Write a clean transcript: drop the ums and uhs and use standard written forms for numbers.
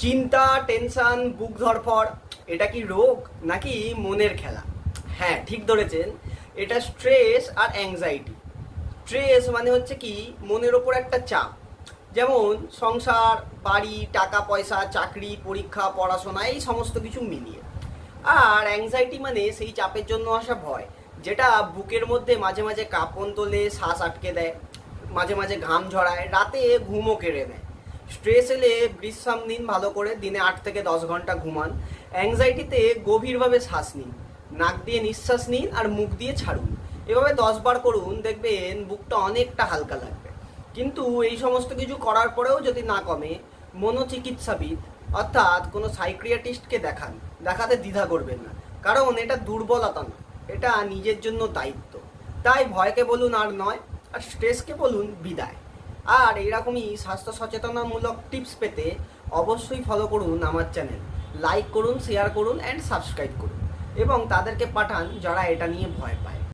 চিন্তা, টেনশন, বুক ধড়ফড়, এটা কি রোগ নাকি মনের খেলা? হ্যাঁ, ঠিক ধরেছেন। এটা স্ট্রেস আর অ্যাংজাইটি। স্ট্রেস মানে হচ্ছে কি মনের ওপর একটা চাপ, যেমন সংসার, বাড়ি, টাকা পয়সা, চাকরি, পরীক্ষা, পড়াশোনা, এই সমস্ত কিছু মিলিয়ে। আর অ্যাংজাইটি মানে সেই চাপের জন্য আসা ভয়, যেটা বুকের মধ্যে মাঝে মাঝে কাঁপন তোলে, শ্বাস আটকে দেয়, মাঝে মাঝে ঘাম ঝরায়, রাতে ঘুমও কেড়ে নেয়। স্ট্রেস এলে বিশ্রাম নিন ভালো করে, দিনে 8 থেকে 10 ঘন্টা ঘুমান। অ্যাংজাইটিতে গভীরভাবে শ্বাস নিন, নাক দিয়ে নিঃশ্বাস নিন আর মুখ দিয়ে ছাড়ুন। এভাবে 10 বার করুন, দেখবেন বুকটা অনেকটা হালকা লাগবে। কিন্তু এই সমস্ত কিছু করার পরেও যদি না কমে, মনোচিকিৎসাবিদ অর্থাৎ কোনো সাইক্রিয়াটিস্টকে দেখান। দেখাতে দ্বিধা করবেন না, কারণ এটা দুর্বলতা নয়, এটা নিজের জন্য দায়িত্ব। তাই ভয়কে বলুন আর নয়, আর স্ট্রেসকে বলুন বিদায়। আর এইরকমই স্বাস্থ্য সচেতনামূলক টিপস পেতে অবশ্যই ফলো করুন আমার চ্যানেল। লাইক করুন, শেয়ার করুন অ্যান্ড সাবস্ক্রাইব করুন, এবং তাদেরকে পাঠান যারা এটা নিয়ে ভয় পায়।